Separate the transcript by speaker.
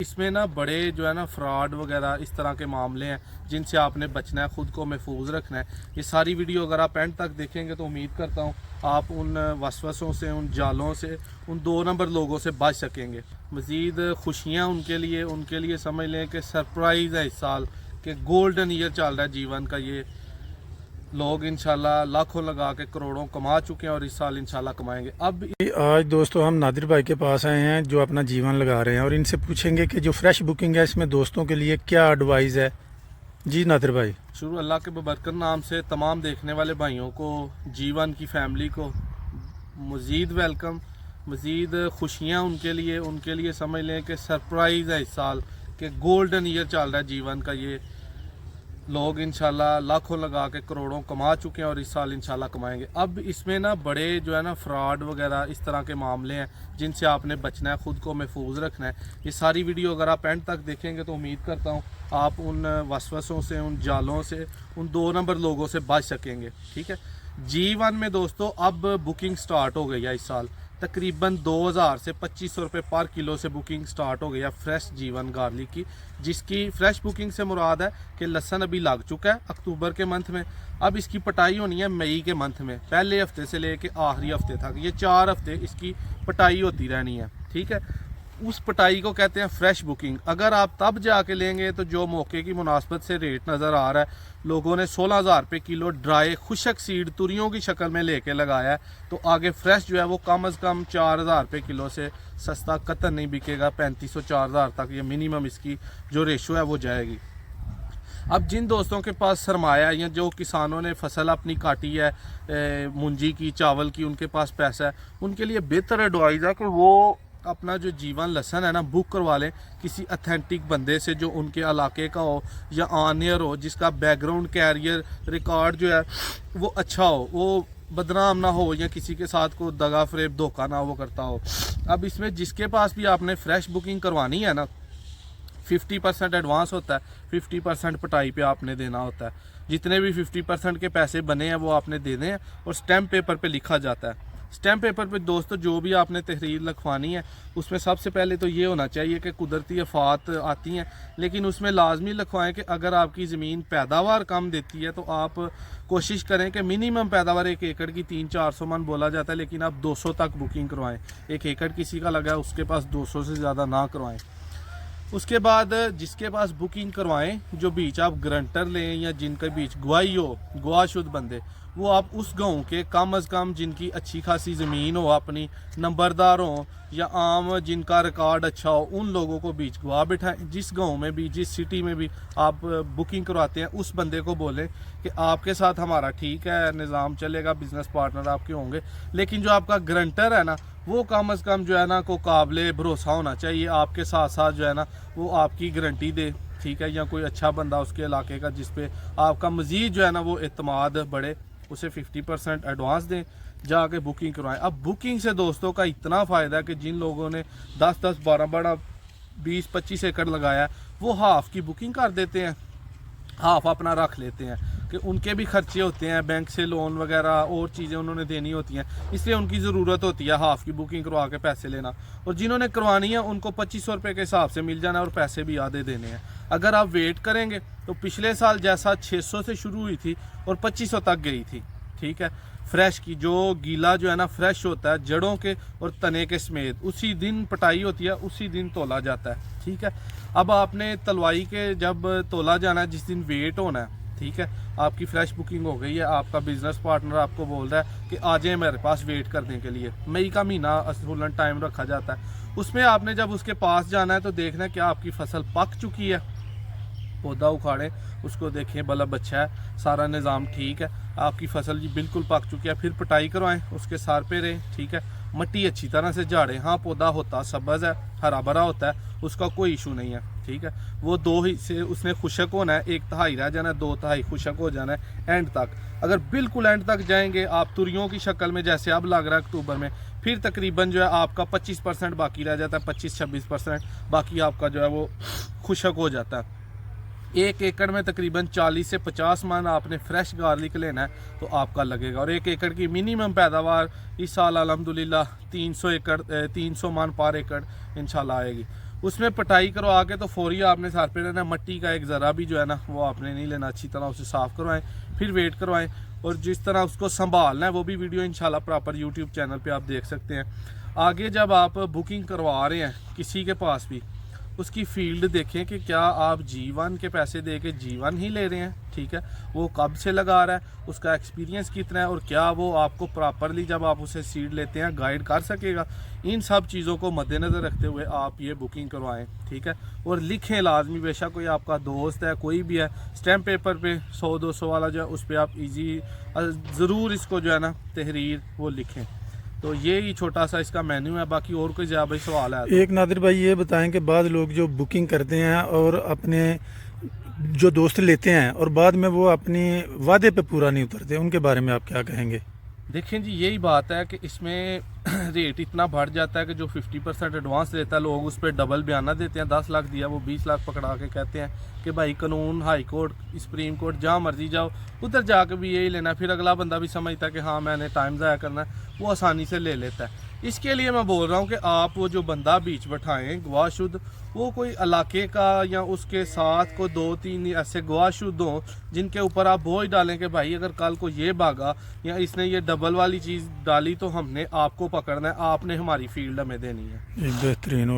Speaker 1: इसमें ना बड़े जो है ना फ्रॉड वगैरह इस तरह के मामले हैं जिनसे आपने बचना है, ख़ुद को महफूज रखना है। ये सारी वीडियो अगर आप एंड तक देखेंगे तो उम्मीद करता हूँ आप उन वसवसों से, उन जालों से, उन 2 नंबर लोगों से बच सकेंगे। मज़ीद खुशियाँ उनके लिए समझ लें कि सरप्राइज़ है इस साल के गोल्डन ईयर चल रहा है जीवन का। ये लोग इंशाल्लाह लाखों लगा के करोड़ों कमा चुके हैं और इस साल इंशाल्लाह कमाएंगे। अब
Speaker 2: आज दोस्तों हम नादिर भाई के पास आए हैं जो अपना जीवन लगा रहे हैं और इनसे पूछेंगे कि जो फ्रेश बुकिंग है इसमें दोस्तों के लिए क्या एडवाइस है। जी नादिर भाई।
Speaker 1: शुरू अल्लाह के बबरकत नाम से तमाम देखने वाले भाइयों को, जीवन की फैमिली को मज़ीद वेलकम, मज़ीद खुशियाँ उनके लिए समझ लें कि सरप्राइज़ है इस साल के गोल्डन ईयर चल रहा है जीवन का। ये लोग इंशाल्लाह लाखों लगा के करोड़ों कमा चुके हैं और इस साल इंशाल्लाह कमाएंगे। अब इसमें ना बड़े जो है ना फ्रॉड वगैरह इस तरह के मामले हैं जिनसे आपने बचना है, ख़ुद को महफूज रखना है। ये सारी वीडियो अगर आप एंड तक देखेंगे तो उम्मीद करता हूँ आप उन वसवसों से, उन जालों से, उन 2 नंबर लोगों से बच सकेंगे। ठीक है, G1 में दोस्तों अब बुकिंग स्टार्ट हो गई है। इस साल तकरीबन 2000 से 2500 रुपये पर किलो से बुकिंग स्टार्ट हो गई है फ्रेश G1 गार्लिक की, जिसकी फ्रेश बुकिंग से मुराद है कि लहसन अभी लग चुका है अक्टूबर के मंथ में। अब इसकी पटाई होनी है मई के मंथ में, पहले हफ्ते से लेके आखिरी हफ्ते तक, ये 4 हफ्ते इसकी पटाई होती रहनी है। ठीक है, उस पटाई को कहते हैं फ्रेश बुकिंग। अगर आप तब जाके लेंगे तो जो मौके की मुनासबत से रेट नज़र आ रहा है, लोगों ने 16,000 रुपये किलो ड्राई खुशक सीड तुरियों की शक्ल में लेके लगाया है, तो आगे फ्रेश जो है वो कम अज़ कम 4,000 रुपये किलो से सस्ता कतई नहीं बिकेगा। 3500 4,000 तक ये मिनिमम इसकी जो रेशो है वो जाएगी। अब जिन दोस्तों के पास सरमाया या जो किसानों ने फसल अपनी काटी है मुंजी की, चावल की, उनके पास पैसा है, उनके लिए बेहतर एडवाइस है कि वो अपना जो जीवन लहसन है ना बुक करवा लें किसी अथेंटिक बंदे से जो उनके इलाके का हो या ऑनियर हो, जिसका बैकग्राउंड कैरियर रिकॉर्ड जो है वो अच्छा हो, वो बदनाम ना हो या किसी के साथ को दगा फरेब धोखा ना वो करता हो। अब इसमें जिसके पास भी आपने फ्रेश बुकिंग करवानी है ना, 50% एडवांस होता है, 50% पटाई पे आपने देना होता है। जितने भी 50% के पैसे बने हैं वो आपने देने हैं और स्टैम्प पेपर पे लिखा जाता है। स्टैम्प पेपर पे दोस्तों जो भी आपने तहरीर लिखवानी है उसमें सबसे पहले तो ये होना चाहिए कि कुदरती आफात आती हैं, लेकिन उसमें लाजमी लिखवाएं कि अगर आपकी ज़मीन पैदावार कम देती है तो आप कोशिश करें कि मिनिमम पैदावार 1 एकड़ की 300-400 मन बोला जाता है, लेकिन आप 200 तक बुकिंग करवाएं। 1 एकड़ किसी का लगा है उसके पास 200 से ज़्यादा ना करवाएं। उसके बाद जिसके पास बुकिंग करवाएं, जो बीच आप ग्रंटर लें या जिनके बीच गवाही हो, गवाहशुद बंदे, वो आप उस गांव के कम अज़ कम जिनकी अच्छी खासी ज़मीन हो, अपनी नंबरदार हो या आम जिनका रिकॉर्ड अच्छा हो, उन लोगों को बीच गवाह बिठाएं। जिस गांव में भी, जिस सिटी में भी आप बुकिंग करवाते हैं, उस बंदे को बोलें कि आपके साथ हमारा ठीक है, निज़ाम चलेगा, बिजनेस पार्टनर आपके होंगे, लेकिन जो आपका ग्रंटर है ना वो कम अज़ कम जो है ना को काबिल भरोसा होना चाहिए, आपके साथ साथ जो है ना वो आपकी गारंटी दे। ठीक है, या कोई अच्छा बंदा उसके इलाके का जिस पे आपका मज़ीद जो है ना वो एतमाद बढ़े, उसे 50% एडवांस दें, जाके बुकिंग करवाएं। अब बुकिंग से दोस्तों का इतना फ़ायदा है कि जिन लोगों ने 10-10, 12-12, 20-25 एकड़ लगाया है वो हाफ़ की बुकिंग कर देते हैं, हाफ अपना रख लेते हैं कि उनके भी खर्चे होते हैं, बैंक से लोन वगैरह और चीज़ें उन्होंने देनी होती हैं, इसलिए उनकी ज़रूरत होती है हाफ़ की बुकिंग करवा के पैसे लेना। और जिन्होंने करवानी है उनको 2500 रुपये के हिसाब से मिल जाना और पैसे भी आधे देने हैं। अगर आप वेट करेंगे तो पिछले साल जैसा 600 से शुरू हुई थी और 2500 तक गई थी। ठीक है, फ्रेश की जो गीला जो है ना फ्रेश होता है जड़ों के और तने के समेत, उसी दिन पटाई होती है, उसी दिन तोला जाता है। ठीक है, अब आपने तलवाई के जब तोला जाना है जिस दिन वेट होना है, ठीक है, आपकी फ्रेश बुकिंग हो गई है, आपका बिजनेस पार्टनर आपको बोल रहा है कि आ जाए मेरे पास वेट करने के लिए। मई का महीना असूलन टाइम रखा जाता है, उसमें आपने जब उसके पास जाना है तो देखना है क्या आपकी फसल पक चुकी है, पौधा उखाड़ें, उसको देखें बल्ब अच्छा है, सारा निज़ाम ठीक है, आपकी फसल जी बिल्कुल पक चुकी है, फिर पटाई करवाएं, उसके सार पे रहें। ठीक है, मिट्टी अच्छी तरह से झाड़ें। हाँ, पौधा होता सब्ज़ है, हरा भरा होता है, उसका कोई इशू नहीं है। ठीक है, वो 2 हिस्से उसने खुशक होना है, 1/3 रह जाना है, 2/3 खुशक हो जाना है एंड तक। अगर बिल्कुल एंड तक जाएंगे आप तुरियों की शक्ल में जैसे अब लग रहा है अक्टूबर में, फिर तकरीबन जो है आपका 25% बाकी रह जाता है, 25-26% बाकी आपका जो है वो खुशक हो जाता है। 1 एकड़ में तकरीबन 40 से 50 मन आपने फ्रेश गार्लिक लेना है तो आपका लगेगा। और 1 एकड़ की मिनिमम पैदावार इस साल अल्हम्दुलिल्लाह 300 मन पर एकड़ इंशाल्लाह आएगी। उसमें पटाई करवा के तो फौरी आपने सर पे लेना, मट्टी का एक ज़रा भी जो है ना वो आपने नहीं लेना, अच्छी तरह उसे साफ़ करवाएं, फिर वेट करवाएं। और जिस तरह उसको संभालना है वो भी वीडियो इंशाल्लाह प्रॉपर यूट्यूब चैनल पे आप देख सकते हैं। आगे जब आप बुकिंग करवा रहे हैं किसी के पास भी, उसकी फील्ड देखें कि क्या आप जीवन के पैसे दे के जीवन ही ले रहे हैं, ठीक है, वो कब से लगा रहा है, उसका एक्सपीरियंस कितना है, और क्या वो आपको प्रॉपरली जब आप उसे सीड लेते हैं गाइड कर सकेगा। इन सब चीज़ों को मद्देनज़र रखते हुए आप ये बुकिंग करवाएं, ठीक है। और लिखें लाजमी, बेशक कोई आपका दोस्त है कोई भी है, स्टैम्प पेपर पे 100-200 वाला जो है उस पर आप ईजी ज़रूर इसको जो है ना तहरीर वो लिखें। तो ये ही छोटा सा इसका मेन्यू है, बाकी और कोई ज़्यादा सवाल है तो।
Speaker 2: एक नादिर भाई ये बताएं कि बाद लोग जो बुकिंग करते हैं और अपने जो दोस्त लेते हैं और बाद में वो अपनी वादे पे पूरा नहीं उतरते, उनके बारे में आप क्या कहेंगे?
Speaker 1: देखें जी, यही बात है कि इसमें रेट इतना बढ़ जाता है कि जो 50% एडवांस देता है लोग उस पर डबल बयाना देते हैं। 10 लाख दिया वो 20 लाख पकड़ा के कहते हैं कि भाई कानून, हाई कोर्ट, सुप्रीम कोर्ट, जहाँ मर्जी जाओ उधर जाके भी यही लेना। फिर अगला बंदा भी समझता है कि हाँ मैंने टाइम ज़ाया करना है, वो आसानी से ले लेता है। इसके लिए मैं बोल रहा हूँ कि आप वो जो बंदा बीच बैठाएँ गवाहशुद, वो कोई इलाके का या उसके साथ को 2-3 ऐसे गवाहशुद हों जिनके ऊपर आप बोझ डालें कि भाई अगर कल को ये भागा या इसने ये डबल वाली चीज़ डाली तो हमने आपको पकड़ना है, आपने हमारी फील्ड हमें देनी है।
Speaker 2: एक बेहतरीन